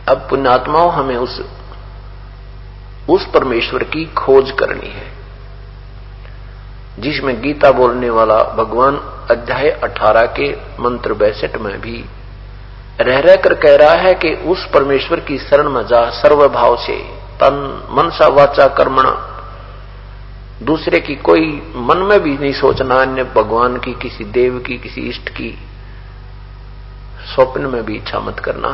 अब पुण्यात्माओं, हमें उस परमेश्वर की खोज करनी है जिसमें गीता बोलने वाला भगवान अध्याय 18 के मंत्र 62 में भी रह रहकर कह रहा है कि उस परमेश्वर की शरण में जा सर्वभाव से, तन मनसा वाचा कर्मणा। दूसरे की कोई मन में भी नहीं सोचना, अन्य भगवान की, किसी देव की, किसी इष्ट की स्वप्न में भी इच्छा मत करना।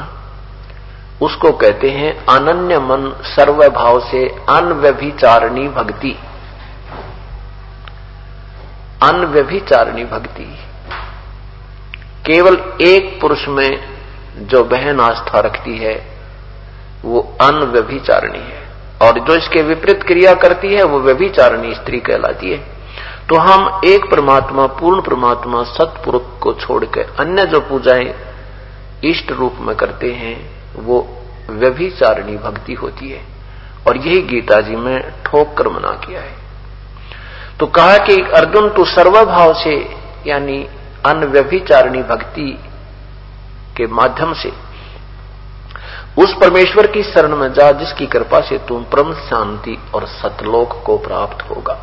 उसको कहते हैं अनन्य मन सर्वभाव से अनव्यभिचारिणी भक्ति। अनव्यभिचारिणी भक्ति, केवल एक पुरुष में जो बहन आस्था रखती है वो अनव्यभिचारिणी है, और जो इसके विपरीत क्रिया करती है वो व्यभिचारिणी स्त्री कहलाती है। तो हम एक परमात्मा, पूर्ण परमात्मा सतपुरुष को छोड़कर अन्य जो पूजाएं इष्ट रूप में करते हैं वो व्यभिचारिणी भक्ति होती है, और यही गीता जी में ठोक कर मना किया है। तो कहा कि अर्जुन तू सर्वभाव से, यानी अनव्यभिचारिणी भक्ति के माध्यम से उस परमेश्वर की शरण में जा जिसकी कृपा से तुम परम शांति और सतलोक को प्राप्त होगा।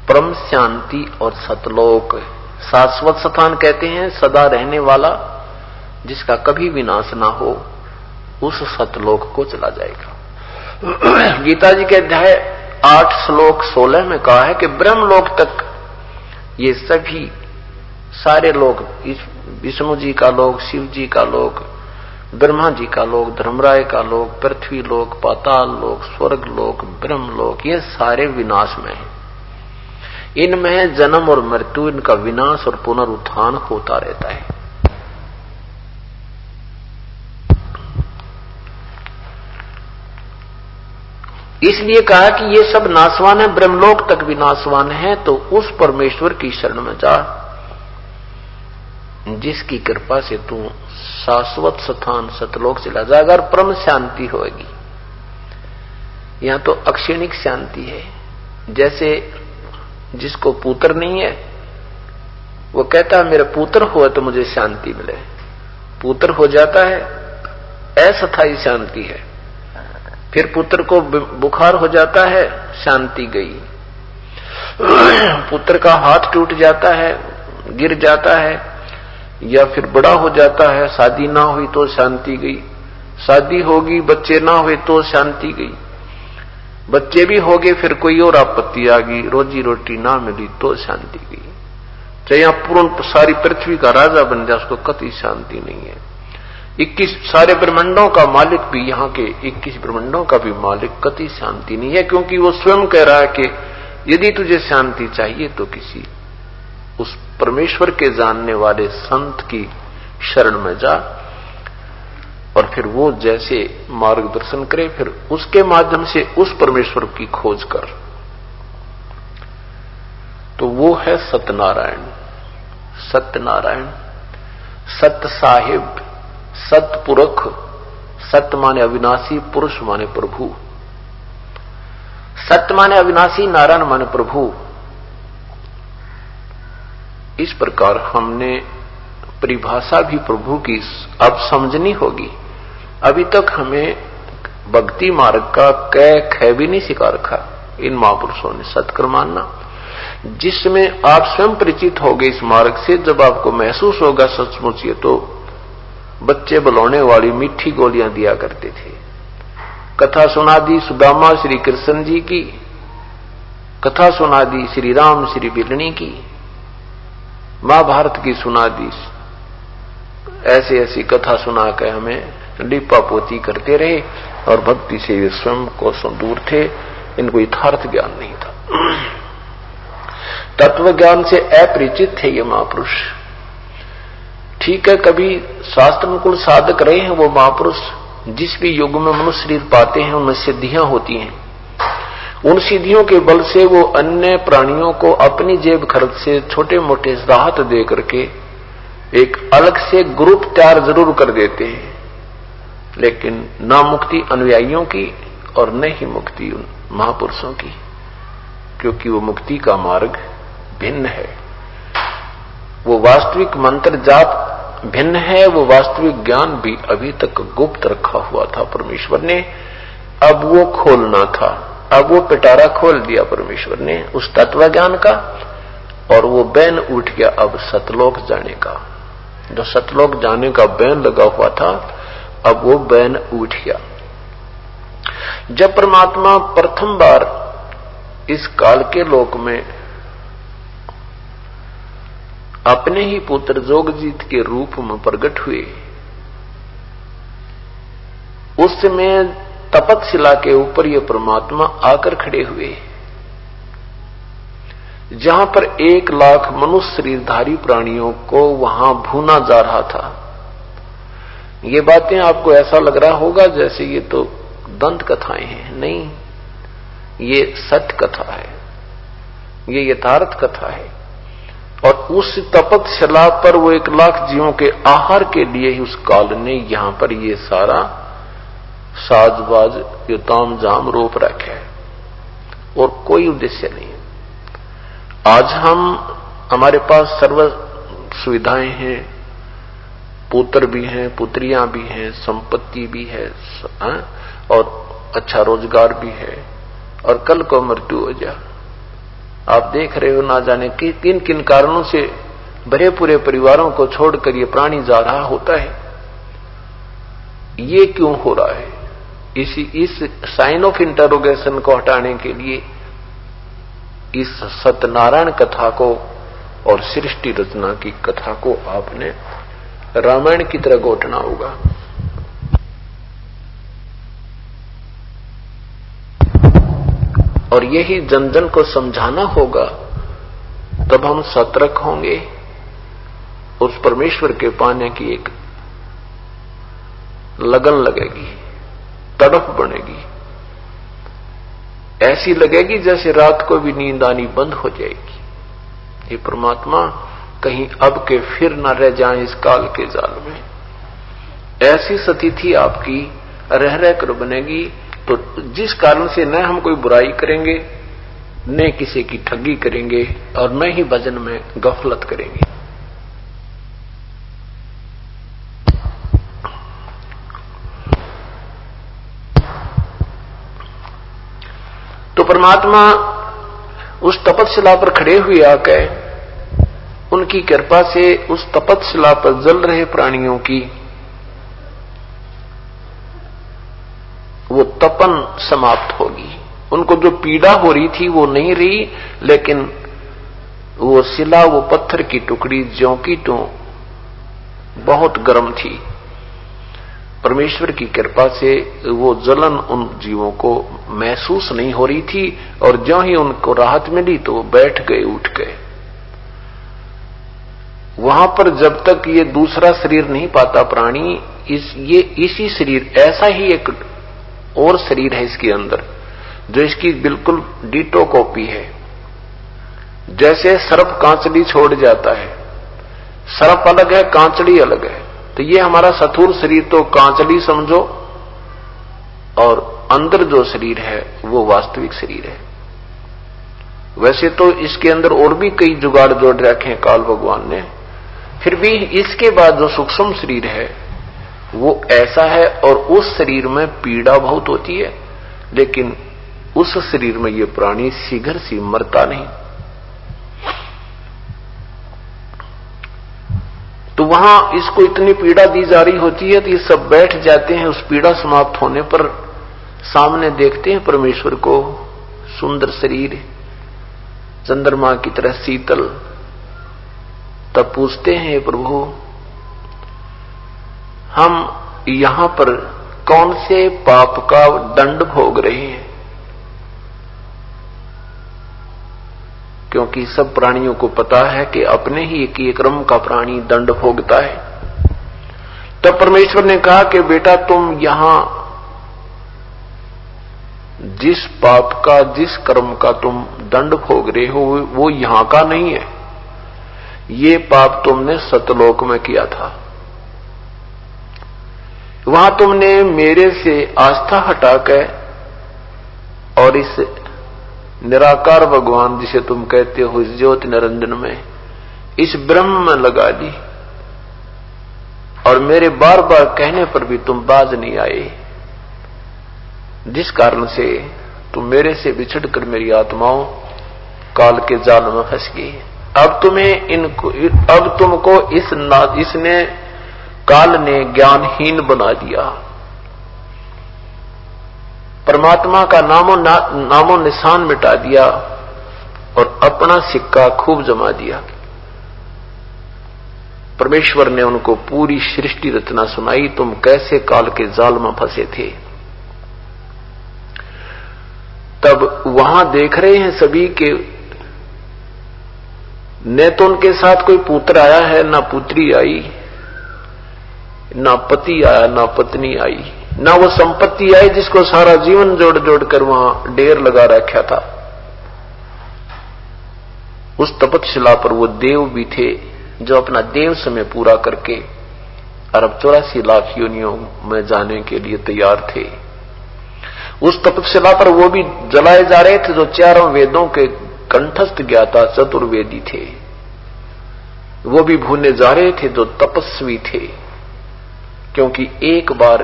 परम शांति और सतलोक, शाश्वत स्थान कहते हैं सदा रहने वाला, जिसका कभी विनाश ना हो, उस सतलोक को चला जाएगा। गीता जी के अध्याय 8 श्लोक 16 में कहा है कि ब्रह्मलोक तक ये सभी सारे लोग, विष्णु जी का लोक, शिव जी का लोक, ब्रह्मा जी का लोक, धर्मराय का लोक, पृथ्वी लोक, पाताल लोक, स्वर्ग लोक, ब्रह्म लोक, ये सारे विनाश में है। इनमें जन्म और मृत्यु, इनका विनाश और पुनरुत्थान होता रहता है। इसलिए कहा कि ये सब नाशवान है, ब्रह्मलोक तक भी नाशवान है। तो उस परमेश्वर की शरण में जा जिसकी कृपा से तू शाश्वत स्थान सतलोक चला जाएगा और परम शांति होगी। यहां तो अक्षणिक शांति है। जैसे जिसको पुत्र नहीं है वो कहता है मेरा पुत्र हुआ तो मुझे शांति मिले, पुत्र हो जाता है, अस्थायी शांति है। फिर पुत्र को बुखार हो जाता है, शांति गई। पुत्र का हाथ टूट जाता है, गिर जाता है, या फिर बड़ा हो जाता है, शादी ना हुई तो शांति गई, शादी होगी बच्चे ना हुए तो शांति गई, बच्चे भी हो गए फिर कोई और आपत्ति आ गई, रोजी रोटी ना मिली तो शांति गई। चाहे यहां पूर्ण सारी पृथ्वी का राजा बन जाए उसको कतई शांति नहीं है। 21 सारे ब्रह्मांडों का मालिक भी, यहाँ के 21 ब्रह्मांडों का भी मालिक, कतई शांति नहीं है। क्योंकि वो स्वयं कह रहा है कि यदि तुझे शांति चाहिए तो किसी उस परमेश्वर के जानने वाले संत की शरण में जा, और फिर वो जैसे मार्गदर्शन करे फिर उसके माध्यम से उस परमेश्वर की खोज कर। तो वो है सत्यनारायण। सत्यनारायण, सत्य साहिब, सतपुरख, सत्य माने अविनाशी, पुरुष माने प्रभु। सत्य माने अविनाशी, नारायण माने प्रभु। इस प्रकार हमने परिभाषा भी प्रभु की अब समझनी होगी। अभी तक हमें भक्ति मार्ग का कै ख भी नहीं सिखा रखा इन महापुरुषों ने। सत्कर मानना, जिसमें आप स्वयं परिचित हो गए इस मार्ग से, जब आपको महसूस होगा सचमुच ये तो बच्चे बुलाने वाली मीठी गोलियां दिया करते थे। कथा सुना दी सुदामा श्री कृष्ण जी की, कथा सुना दी श्री राम श्री बिलनी की, महाभारत की सुना दी, ऐसी ऐसी कथा सुना कर हमें लिपा पोती करते रहे और भक्ति से वे स्वयं को दूर थे। इनको यथार्थ ज्ञान नहीं था, तत्व ज्ञान से अपरिचित थे ये महापुरुष। ठीक है, कभी शास्त्रानुकूल साधक रहे हैं वो महापुरुष। जिस भी युग में मनुष्य शरीर पाते हैं उनमें सिद्धियां होती हैं। उन सिद्धियों के बल से वो अन्य प्राणियों को अपनी जेब खर्च से छोटे मोटे राहत दे करके एक अलग से ग्रुप तैयार जरूर कर देते हैं, लेकिन न मुक्ति अनुयायियों की और न ही मुक्ति उन महापुरुषों की, क्योंकि वो मुक्ति का मार्ग भिन्न है। वो वास्तविक मंत्र जाप भिन्न है, वो वास्तविक ज्ञान भी अभी तक गुप्त रखा हुआ था परमेश्वर ने, अब वो खोलना था। अब वो पिटारा खोल दिया परमेश्वर ने उस तत्व ज्ञान का, और वो बैन उठ गया अब सतलोक जाने का। जो सतलोक जाने का बैन लगा हुआ था, अब वो बैन उठ गया। जब परमात्मा प्रथम बार इस काल के लोक में अपने ही पुत्र जोगजीत के रूप में प्रकट हुए, उस समय तपतशिला के ऊपर ये परमात्मा आकर खड़े हुए, जहां पर 1 लाख मनुष्य शरीरधारी प्राणियों को वहां भूना जा रहा था। ये बातें आपको ऐसा लग रहा होगा जैसे ये तो दंत कथाएं हैं, नहीं, ये सत्य कथा है, ये यथार्थ कथा है। और उस तपतशिला पर वो 1 लाख जीवों के आहार के लिए ही उस काल ने यहां पर ये सारा साजबाज ये ताम झाम रोप रखा है, और कोई उद्देश्य नहीं है। आज हमारे पास सर्व सुविधाएं हैं, पुत्र भी हैं, पुत्रियां भी हैं, संपत्ति भी है, और अच्छा रोजगार भी है, और कल को मृत्यु हो जाए। आप देख रहे हो, ना जाने कि किन किन कारणों से भरे पूरे परिवारों को छोड़कर ये प्राणी जा रहा होता है। ये क्यों हो रहा है? इस साइन ऑफ इंटरोगेशन को हटाने के लिए इस सत्यनारायण कथा को और सृष्टि रचना की कथा को आपने रामायण की तरह घोटना होगा। और यही जन जन को समझाना होगा, तब हम सतर्क होंगे। उस परमेश्वर के पाने की एक लगन लगेगी, तड़प बनेगी, ऐसी लगेगी जैसे रात को भी नींद आनी बंद हो जाएगी। ये परमात्मा कहीं अब के फिर न रह जाएं इस काल के जाल में। ऐसी स्थिति आपकी रह रह कर बनेगी, तो जिस कारण से न हम कोई बुराई करेंगे, न किसी की ठगी करेंगे, और न ही भजन में गफलत करेंगे। तो परमात्मा उस तपतशिला पर खड़े हुए आकर उनकी कृपा से उस तपतशिला पर जल रहे प्राणियों की वो तपन समाप्त होगी। उनको जो पीड़ा हो रही थी वो नहीं रही, लेकिन वो शिला, वो पत्थर की टुकड़ी ज्यों की त्यों बहुत गर्म थी। परमेश्वर की कृपा से वो जलन उन जीवों को महसूस नहीं हो रही थी, और ज्यों ही उनको राहत मिली तो वो बैठ गए, उठ गए। वहां पर जब तक ये दूसरा शरीर नहीं पाता प्राणी, इसी शरीर, ऐसा ही एक और शरीर है इसके अंदर जो इसकी बिल्कुल डिटो कॉपी है। जैसे सर्प कांचड़ी छोड़ जाता है, सर्प अलग है, कांचड़ी अलग है, तो ये हमारा स्थूल शरीर तो कांचड़ी समझो, और अंदर जो शरीर है वो वास्तविक शरीर है। वैसे तो इसके अंदर और भी कई जुगाड़ जोड़ रखे हैं काल भगवान ने, फिर भी इसके बाद जो सूक्ष्म शरीर है वो ऐसा है, और उस शरीर में पीड़ा बहुत होती है, लेकिन उस शरीर में ये प्राणी शीघ्र सी मरता नहीं। तो वहां इसको इतनी पीड़ा दी जा रही होती है, तो ये सब बैठ जाते हैं। उस पीड़ा समाप्त होने पर सामने देखते हैं परमेश्वर को, सुंदर शरीर, चंद्रमा की तरह शीतल। तब पूछते हैं, प्रभु हम यहां पर कौन से पाप का दंड भोग रहे हैं? क्योंकि सब प्राणियों को पता है कि अपने ही एक क्रम का प्राणी दंड भोगता है। तब परमेश्वर ने कहा कि बेटा, तुम यहां जिस पाप का, जिस कर्म का तुम दंड भोग रहे हो, वो यहां का नहीं है। ये पाप तुमने सतलोक में किया था। वहां तुमने मेरे से आस्था हटाकर और इस निराकार भगवान जिसे तुम कहते हो, इस ज्योति निरंजन में, इस ब्रह्म में लगा दी। और मेरे बार बार कहने पर भी तुम बाज नहीं आए, जिस कारण से तुम मेरे से बिछड़कर मेरी आत्माओं काल के जाल में फंस गई। अब तुमको इसने काल ने ज्ञानहीन बना दिया, परमात्मा का नामो निशान मिटा दिया और अपना सिक्का खूब जमा दिया। परमेश्वर ने उनको पूरी सृष्टि रचना सुनाई, तुम कैसे काल के जाल में फंसे थे। तब वहां देख रहे हैं सभी के न तो उनके साथ कोई पुत्र आया है, ना पुत्री आई, ना पति आया, ना पत्नी आई, ना वो संपत्ति आई जिसको सारा जीवन जोड़ जोड़ कर वहां ढेर लगा रखा था। उस तपस्या पर वो देव भी थे जो अपना देव समय पूरा करके अरब 84 लाख योनियों में जाने के लिए तैयार थे। उस तपस्या पर वो भी जलाए जा रहे थे जो चारों वेदों के कंठस्थ ज्ञाता चतुर्वेदी थे। वो भी भूने जा रहे थे जो तपस्वी थे, क्योंकि एक बार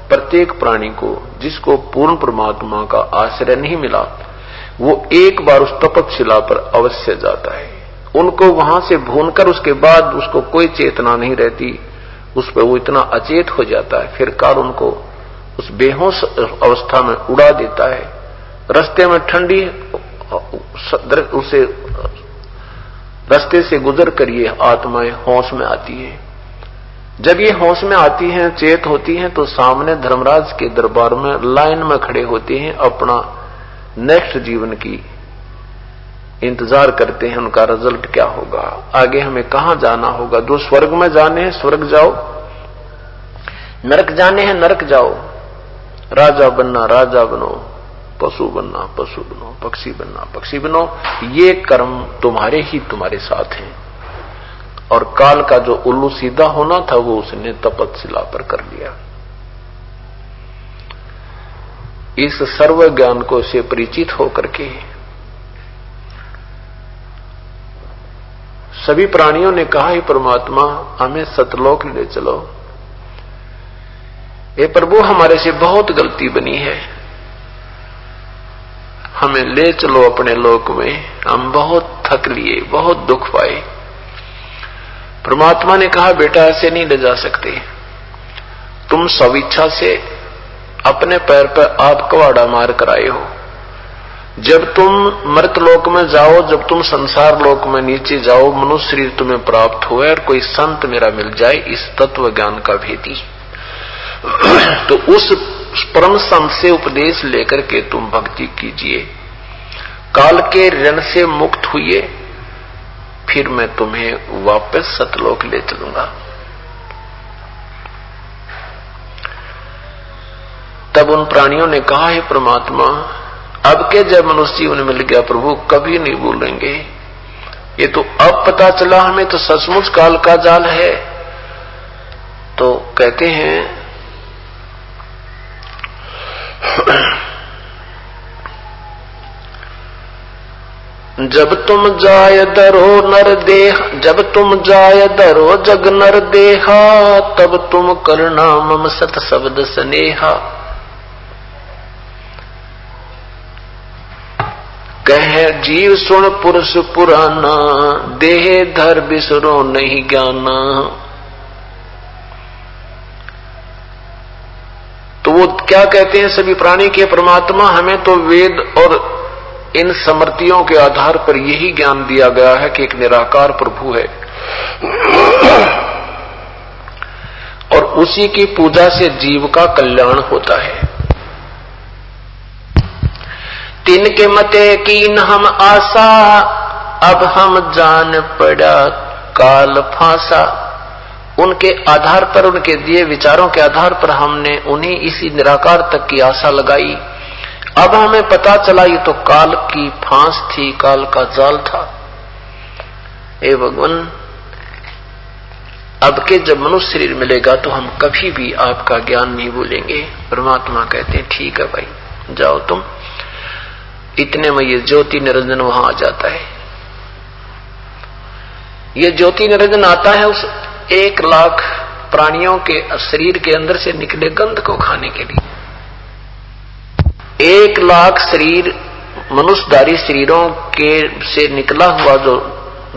प्रत्येक प्राणी को जिसको पूर्ण परमात्मा का आश्रय नहीं मिला, वो एक बार उस तपस्या पर अवश्य जाता है। उनको वहां से भूनकर उसके बाद उसको कोई चेतना नहीं रहती, उस पर वो इतना अचेत हो जाता है, फिर काल उनको उस बेहोश अवस्था में उड़ा देता है। रास्ते में ठंडी उसे रास्ते से गुजर कर ये आत्माएं होश में आती है। जब ये होश में आती हैं, चेत होती हैं, तो सामने धर्मराज के दरबार में लाइन में खड़े होते हैं, अपना नेक्स्ट जीवन की इंतजार करते हैं, उनका रिजल्ट क्या होगा, आगे हमें कहां जाना होगा। जो स्वर्ग में जाने हैं स्वर्ग जाओ, नरक जाने हैं नरक जाओ, राजा बनना राजा बनो, पशु बनना पशु बनो, पक्षी बनना पक्षी बनो। ये कर्म तुम्हारे ही तुम्हारे साथ हैं। और काल का जो उल्लू सीधा होना था वो उसने तपस्या पर कर लिया। इस सर्व ज्ञान को से परिचित होकर के सभी प्राणियों ने कहा, हे परमात्मा हमें सतलोक ले चलो। हे प्रभु हमारे से बहुत गलती बनी है, हमें ले चलो अपने लोक में, हम बहुत थक लिए, बहुत दुख पाए। परमात्मा ने कहा, बेटा ऐसे नहीं ले जा सकते, तुम स्वेच्छा से अपने पैर पर आप कवाड़ा मार कर आए हो। जब तुम मृत लोक में जाओ, जब तुम संसार लोक में नीचे जाओ, मनुष्य शरीर तुम्हें प्राप्त हुए और कोई संत मेरा मिल जाए इस तत्व ज्ञान का भेदी, तो उस परम संत से उपदेश लेकर के तुम भक्ति कीजिए, काल के ऋण से मुक्त हुए, फिर मैं तुम्हें वापस सतलोक ले चलूंगा। तब उन प्राणियों ने कहा, हे परमात्मा अब के जब मनुष्य जीवन मिल गया प्रभु कभी नहीं भूलेंगे, ये तो अब पता चला हमें, तो सचमुच काल का जाल है। तो कहते हैं जब तुम जाय धरो नर देह, जब तुम जाय धरो जग नर देहा, तब तुम करना मम सत शब्द स्नेहा। कहे जीव सुन पुरुष पुराना, देह धर बिसरो नहीं ज्ञाना। तो वो क्या कहते हैं सभी प्राणी के परमात्मा, हमें तो वेद और इन स्मृतियों के आधार पर यही ज्ञान दिया गया है कि एक निराकार प्रभु है और उसी की पूजा से जीव का कल्याण होता है। तिनके मते कीन हम आशा, अब हम जान पड़ा काल फांसा। उनके आधार पर, उनके दिए विचारों के आधार पर हमने उन्हें इसी निराकार तक की आशा लगाई। अब हमें पता चला ये तो काल की फांस थी, काल का जाल था। हे भगवान अब के जब मनुष्य शरीर मिलेगा तो हम कभी भी आपका ज्ञान नहीं भूलेंगे। परमात्मा कहते हैं ठीक है भाई जाओ तुम। इतने में ये ज्योति निरंजन वहां आ जाता है। ये ज्योति निरंजन आता है उस 1,00,000 प्राणियों के शरीर के अंदर से निकले गंध को खाने के लिए। 1 लाख शरीर मनुष्यधारी शरीरों के से निकला हुआ जो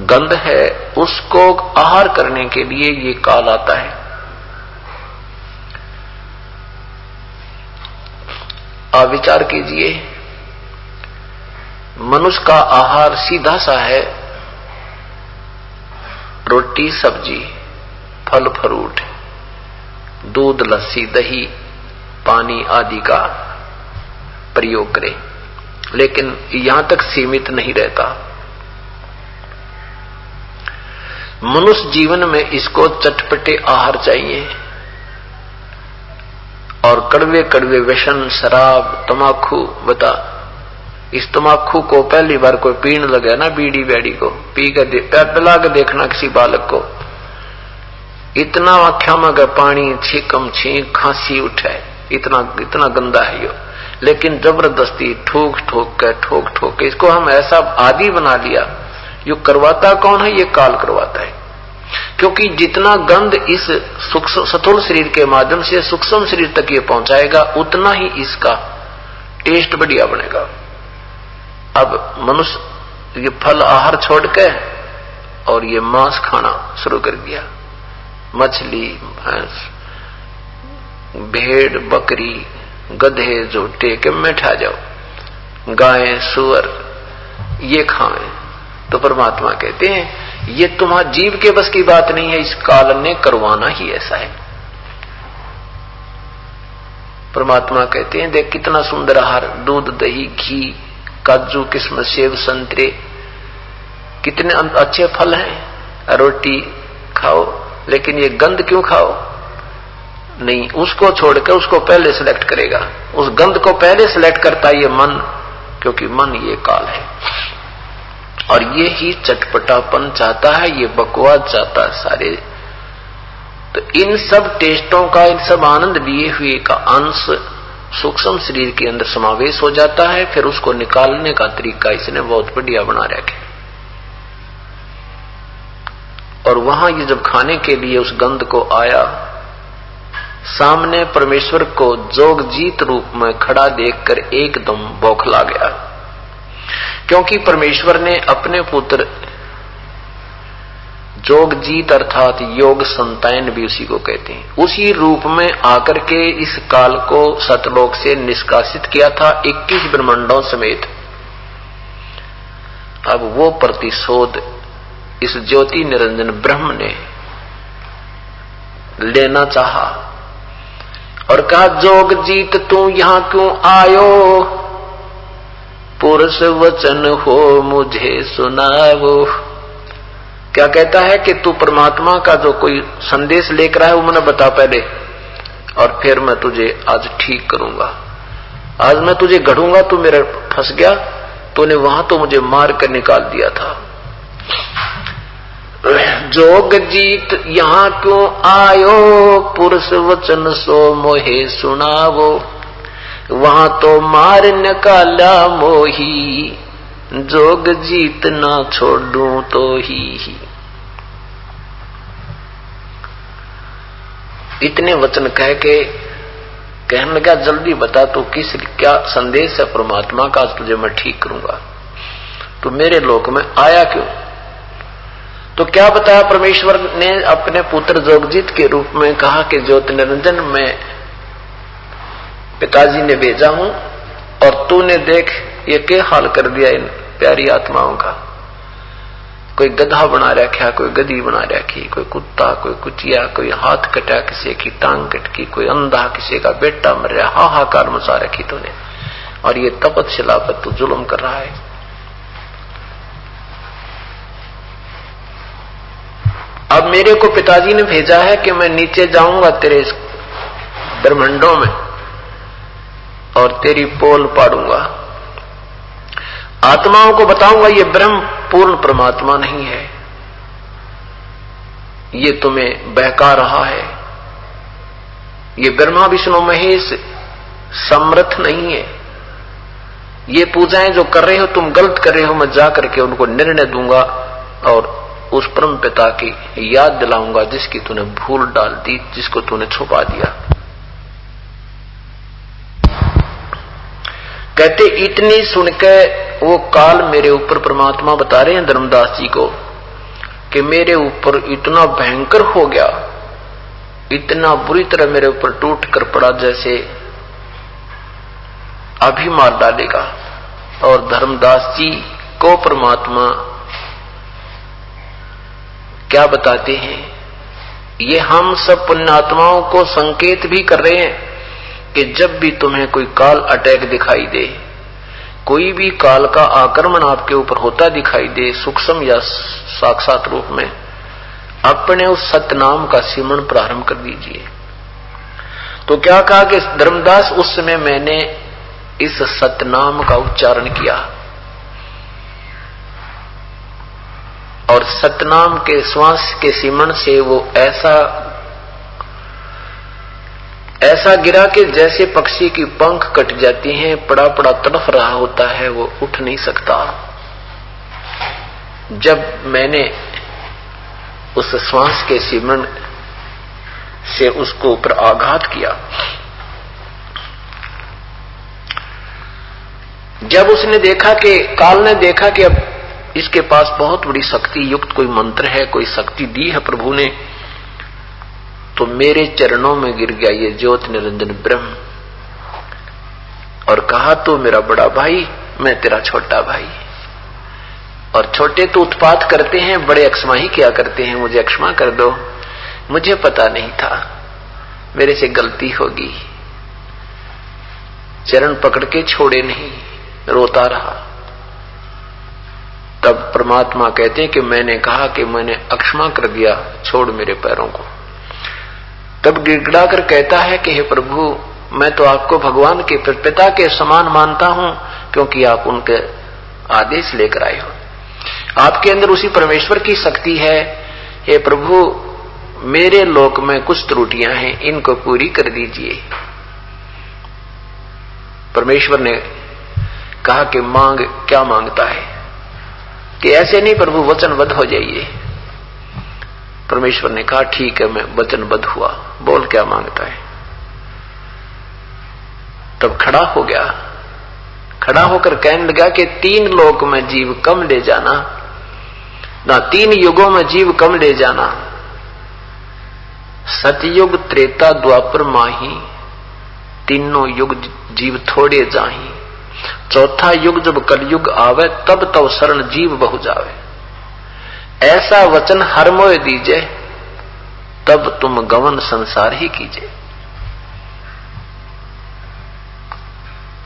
गंध है उसको आहार करने के लिए ये काल आता है। आप विचार कीजिए, मनुष्य का आहार सीधा सा है, रोटी सब्जी, फल फ्रूट, दूध लस्सी दही पानी आदि का प्रयोग करें, लेकिन यहां तक सीमित नहीं रहता। मनुष्य जीवन में इसको चटपटे आहार चाहिए और कड़वे कड़वे व्यसन शराब तमाकू बता। इस तमाकू को पहली बार कोई पीने लगे ना, बीड़ी बैड़ी को पी कर पिला के देखना किसी बालक को, इतना आख्या में पानी छीकम छींक खांसी उठे, इतना गंदा है ये। लेकिन जबरदस्ती ठोक ठोक के इसको हम ऐसा आदी बना लिया। ये करवाता कौन है? ये काल करवाता है। क्योंकि जितना गंध इस स्थूल शरीर के माध्यम से सूक्ष्म शरीर तक ये पहुंचाएगा उतना ही इसका टेस्ट बढ़िया बनेगा। अब मनुष्य ये फल आहार छोड़ के और ये मांस खाना शुरू कर दिया, मछली भैंस भेड़ बकरी गधे जोटे के में ठा जाओ, गाय सुअर ये खाएं। तो परमात्मा कहते हैं ये तुम्हारा जीव के बस की बात नहीं है, इस काल ने करवाना ही ऐसा है। परमात्मा कहते हैं देख कितना सुंदर आहार, दूध दही घी काजू किस्मत सेब संतरे, कितने अच्छे फल हैं, रोटी खाओ, लेकिन ये गंध क्यों खाओ? नहीं, उसको छोड़ के उसको पहले सिलेक्ट करेगा, उस गंध को पहले सिलेक्ट करता है ये मन, क्योंकि मन ये काल है और ये ही चटपटापन चाहता है, ये बकवास चाहता है सारे। तो इन सब टेस्टों का, इन सब आनंद लिए हुए का अंश सूक्ष्म शरीर के अंदर समावेश हो जाता है। फिर उसको निकालने का तरीका इसने बहुत बढ़िया बना रखा है। और वहां ये जब खाने के लिए उस गंध को आया, सामने परमेश्वर को जोगजीत रूप में खड़ा देखकर एकदम बौखला गया, क्योंकि परमेश्वर ने अपने पुत्र जोगजीत अर्थात योग संतान भी उसी को कहते हैं, उसी रूप में आकर के इस काल को सतलोक से निष्कासित किया था 21 ब्रह्मांडों समेत। अब वो प्रतिशोध इस ज्योति निरंजन ब्रह्म ने लेना चाहा और कहा जोगजीत तू यहां क्यों आयो, पुरुष वचन हो मुझे सुनावो। क्या कहता है कि तू परमात्मा का जो कोई संदेश लेकर आया वो मुझे बता पहले, और फिर मैं तुझे आज ठीक करूंगा। आज मैं तुझे गढ़ूंगा, तू मेरा फंस गया, तूने वहां तो मुझे मार कर निकाल दिया था। जोगजीत यहाँ क्यों आयो, पुरुष वचन सो मोहे सुनावो। वहां तो मार निकाला मोही, जोगजीत ना छोड़ूं तो ही। इतने वचन कह के कहने लगा जल्दी बता तू किस क्या संदेश है परमात्मा का, आज तुझे मैं ठीक करूंगा, तू मेरे लोक में आया क्यों। तो क्या बताया परमेश्वर ने अपने पुत्र जोगजीत के रूप में, कहा कि ज्योति निरंजन में पिताजी ने भेजा हूं और तूने देख ये क्या हाल कर दिया इन प्यारी आत्माओं का। कोई गधा बना रखा, कोई गधी बना रखी, कोई कुत्ता, कोई कुचिया, कोई हाथ कटा किसी की टांग कटकी, कोई अंधा किसी का बेटा मर रहा, हाहाकार मचा रखी तूने, और ये तपस्या पर तू जुल्म कर रहा है। अब मेरे को पिताजी ने भेजा है कि मैं नीचे जाऊंगा तेरे ब्रह्मांडों में और तेरी पोल पाड़ूंगा, आत्माओं को बताऊंगा ये ब्रह्म पूर्ण परमात्मा नहीं है, ये तुम्हें बहका रहा है, ये ब्रह्मा विष्णु महेश समर्थ नहीं है, ये पूजाएं जो कर रहे हो तुम गलत कर रहे हो, मैं जा करके उनको निर्णय दूंगा और उस परम पिता की याद दिलाऊंगा जिसकी तूने भूल डाल दी, जिसको तूने छुपा दिया। कहते इतनी सुनकर वो काल मेरे ऊपर परमात्मा बता रहे हैं धर्मदास जी को कि मेरे ऊपर इतना भयंकर हो गया, इतना बुरी तरह मेरे ऊपर टूट कर पड़ा जैसे अभी मार डालेगा। और धर्मदास जी को परमात्मा क्या बताते हैं, ये हम सब पुण्यात्माओं को संकेत भी कर रहे हैं कि जब भी तुम्हें कोई काल अटैक दिखाई दे, कोई भी काल का आक्रमण आपके ऊपर होता दिखाई दे, सूक्ष्म या साक्षात रूप में, अपने उस सतनाम का सिमरण प्रारंभ कर दीजिए। तो क्या कहा कि धर्मदास उस समय मैंने इस सतनाम का उच्चारण किया और सतनाम के श्वास के सिमरण से वो ऐसा गिरा कि जैसे पक्षी की पंख कट जाती हैं, पड़ा पड़ा तड़फ रहा होता है, वो उठ नहीं सकता। जब मैंने उस श्वास के सिमरण से उसको ऊपर आघात किया, जब उसने देखा कि काल ने देखा कि अब इसके पास बहुत बड़ी शक्ति युक्त कोई मंत्र है, कोई शक्ति दी है प्रभु ने, तो मेरे चरणों में गिर गया ये ज्योत निरंजन ब्रह्म और कहा तो मेरा बड़ा भाई, मैं तेरा छोटा भाई। और छोटे तो उत्पात करते हैं, बड़े अक्षमा किया करते हैं, मुझे क्षमा कर दो, मुझे पता नहीं था, मेरे से गलती होगी। चरण पकड़ के छोड़े नहीं, रोता रहा। तब परमात्मा कहते हैं कि मैंने कहा कि मैंने अक्षमा कर दिया, छोड़ मेरे पैरों को। तब गिड़गिड़ा कर कहता है कि हे प्रभु, मैं तो आपको भगवान के पिता के समान मानता हूं, क्योंकि आप उनके आदेश लेकर आए हो, आपके अंदर उसी परमेश्वर की शक्ति है। हे प्रभु, मेरे लोक में कुछ त्रुटियां हैं, इनको पूरी कर दीजिए। परमेश्वर ने कहा कि मांग, क्या मांगता है? कि ऐसे नहीं प्रभु, वचनबद्ध हो जाइए। परमेश्वर ने कहा ठीक है, मैं वचनबद्ध हुआ, बोल क्या मांगता है। तब खड़ा हो गया, खड़ा होकर कहने लगा कि 3 लोक में जीव कम ले जाना, ना 3 युगों में जीव कम ले जाना, सतयुग त्रेता द्वापर माही, तीनों युग जीव थोड़े जाही, चौथा युग जब कलयुग आवे, तब तब शरण जीव बहु जावे। ऐसा वचन हर मोय दीजे, तब तुम गवन संसार ही कीजिए।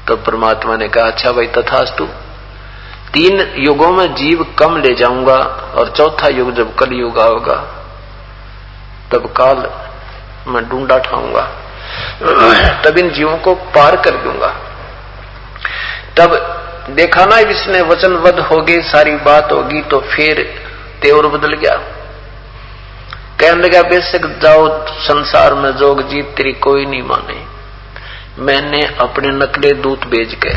तो परमात्मा ने कहा अच्छा भाई, तथास्तु, 3 युगों में जीव कम ले जाऊंगा और चौथा युग जब कलयुग आएगा तब काल मैं ढूंढा ठाऊंगा, तब इन जीवों को पार कर दूंगा। तब देखा ना, इसने वचनबद्ध हो गई, सारी बात होगी, तो फिर तेवर बदल गया। कहने लगा बेशक जाओ संसार में जोग जीत तेरी कोई नहीं माने, मैंने अपने नकले दूत भेज के,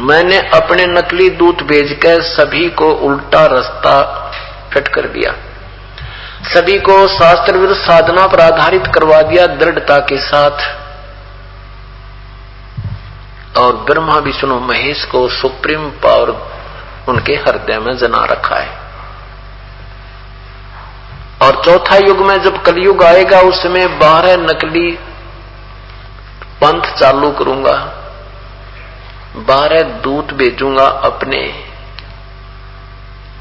मैंने अपने नकली दूत भेज के सभी को उल्टा रास्ता फिट कर दिया, सभी को शास्त्र विरुद्ध साधना पर आधारित करवा दिया दृढ़ता के साथ। और ब्रह्मा विष्णु महेश को सुप्रीम पावर उनके हृदय में जना रखा है। और चौथा युग में जब कलयुग आएगा, उसमें 12 नकली पंथ चालू करूंगा, 12 दूत भेजूंगा अपने,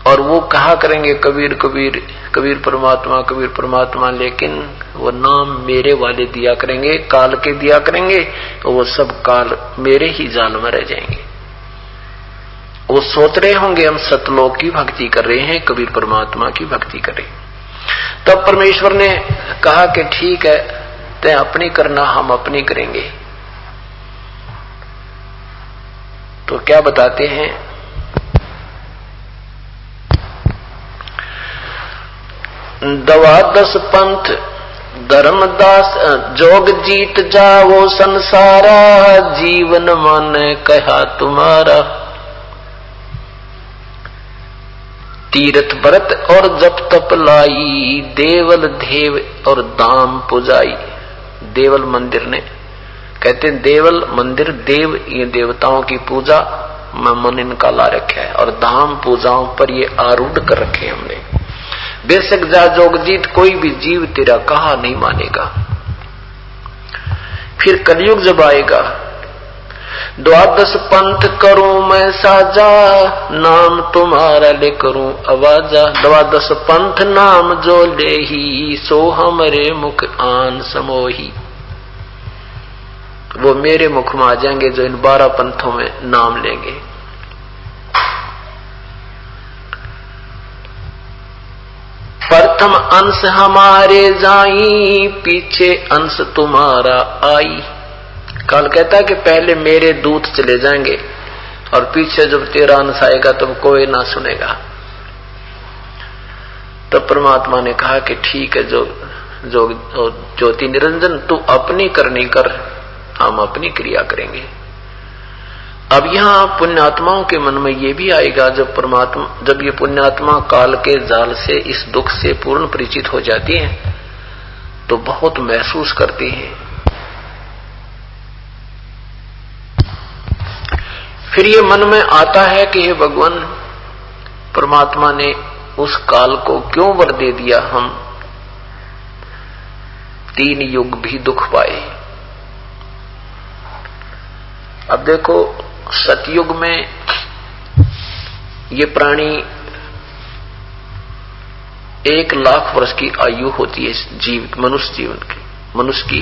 और वो कहा करेंगे कबीर कबीर, कबीर परमात्मा, कबीर परमात्मा, लेकिन वो नाम मेरे वाले दिया करेंगे, काल के दिया करेंगे, तो वो सब काल मेरे ही जाल में रह जाएंगे। वो सोच रहे होंगे हम सतलोक की भक्ति कर रहे हैं, कबीर परमात्मा की भक्ति कर रहे हैं। तब परमेश्वर ने कहा कि ठीक है, तय अपनी करना, हम अपनी करेंगे। तो क्या बताते हैं, दवा 10 पंथ धर्मदास, जोग जीत जाओ संसारा, जीवन मन कहा तुम्हारा। तीर्थ व्रत और जप तप लाई, देवल देव और दाम पुजाई। देवल मंदिर ने कहते हैं, देवल मंदिर देव ये देवताओं की पूजा में मन इनका ला रखा है, और धाम पूजाओं पर ये आरूढ़ कर रखे हमने। बेशक जा जोगजीत कोई भी जीव तेरा कहा नहीं मानेगा। फिर कलयुग जब आएगा, द्वादश पंथ करूं मैं साजा, नाम तुम्हारा ले करूं आवाजा। द्वादश पंथ नाम जो ले ही, सो हमरे मुख आन समोही। वो मेरे मुख में आ जाएंगे जो इन 12 पंथों में नाम लेंगे। प्रथम अंश हमारे जाई, पीछे अंश तुम्हारा आई। काल कहता है कि पहले मेरे दूत चले जाएंगे और पीछे जब तेरा अंश आएगा तब कोई ना सुनेगा। तब परमात्मा ने कहा कि ठीक है, जो ज्योति निरंजन तू अपनी करनी कर, हम अपनी क्रिया करेंगे। अब यहाँ पुण्यात्माओं के मन में ये भी आएगा, जब ये पुण्यात्मा काल के जाल से इस दुख से पूर्ण परिचित हो जाती हैं तो बहुत महसूस करती हैं। फिर ये मन में आता है कि हे भगवान, परमात्मा ने उस काल को क्यों वर दे दिया, हम 3 युग भी दुख पाए। अब देखो, सतयुग में ये प्राणी 1 लाख वर्ष की आयु होती है, जीव मनुष्य जीवन की, मनुष्य की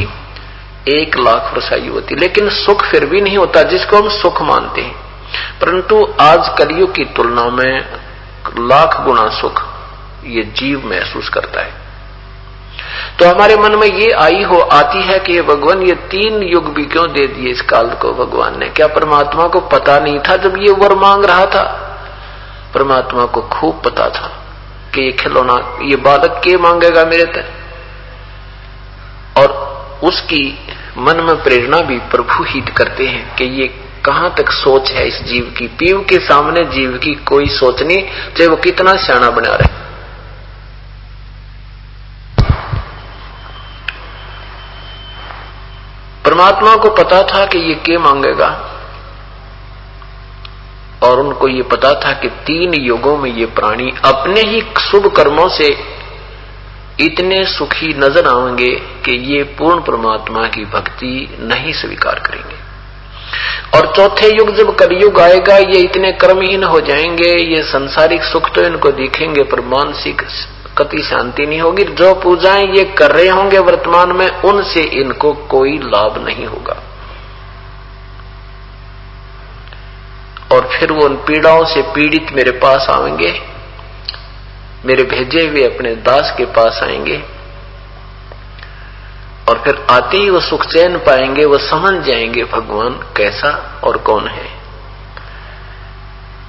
1 लाख वर्ष आयु होती है, लेकिन सुख फिर भी नहीं होता जिसको हम सुख मानते हैं। परंतु आज कलयुग की तुलना में लाख गुना सुख ये जीव महसूस करता है। तो हमारे मन में ये आती है कि भगवान ये 3 युग भी क्यों दे दिए इस काल को भगवान ने? क्या परमात्मा को पता नहीं था जब ये वर मांग रहा था? परमात्मा को खूब पता था कि ये खिलौना, ये बालक के मांगेगा मेरे तक, और उसकी मन में प्रेरणा भी प्रभु ही करते हैं कि ये कहां तक सोच है इस जीव की। पीव के सामने जीव की कोई सोच नहीं, चाहे वो कितना सियाना बना रहे। परमात्मा को पता था कि ये क्या मांगेगा, और उनको ये पता था कि 3 युगों में ये प्राणी अपने ही शुभ कर्मों से इतने सुखी नजर आएंगे कि ये पूर्ण परमात्मा की भक्ति नहीं स्वीकार करेंगे। और चौथे युग जब कलयुग आएगा, ये इतने कर्महीन हो जाएंगे, ये संसारिक सुख तो इनको दिखेंगे पर मानसिक कति शांति नहीं होगी। जो पूजाएं ये कर रहे होंगे वर्तमान में, उनसे इनको कोई लाभ नहीं होगा। और फिर वो उन पीड़ाओं से पीड़ित मेरे पास आएंगे, मेरे भेजे हुए अपने दास के पास आएंगे, और फिर आते ही वो सुख चैन पाएंगे, वो समझ जाएंगे भगवान कैसा और कौन है।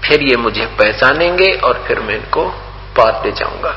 फिर ये मुझे पहचानेंगे और फिर मैं इनको पार ले जाऊंगा।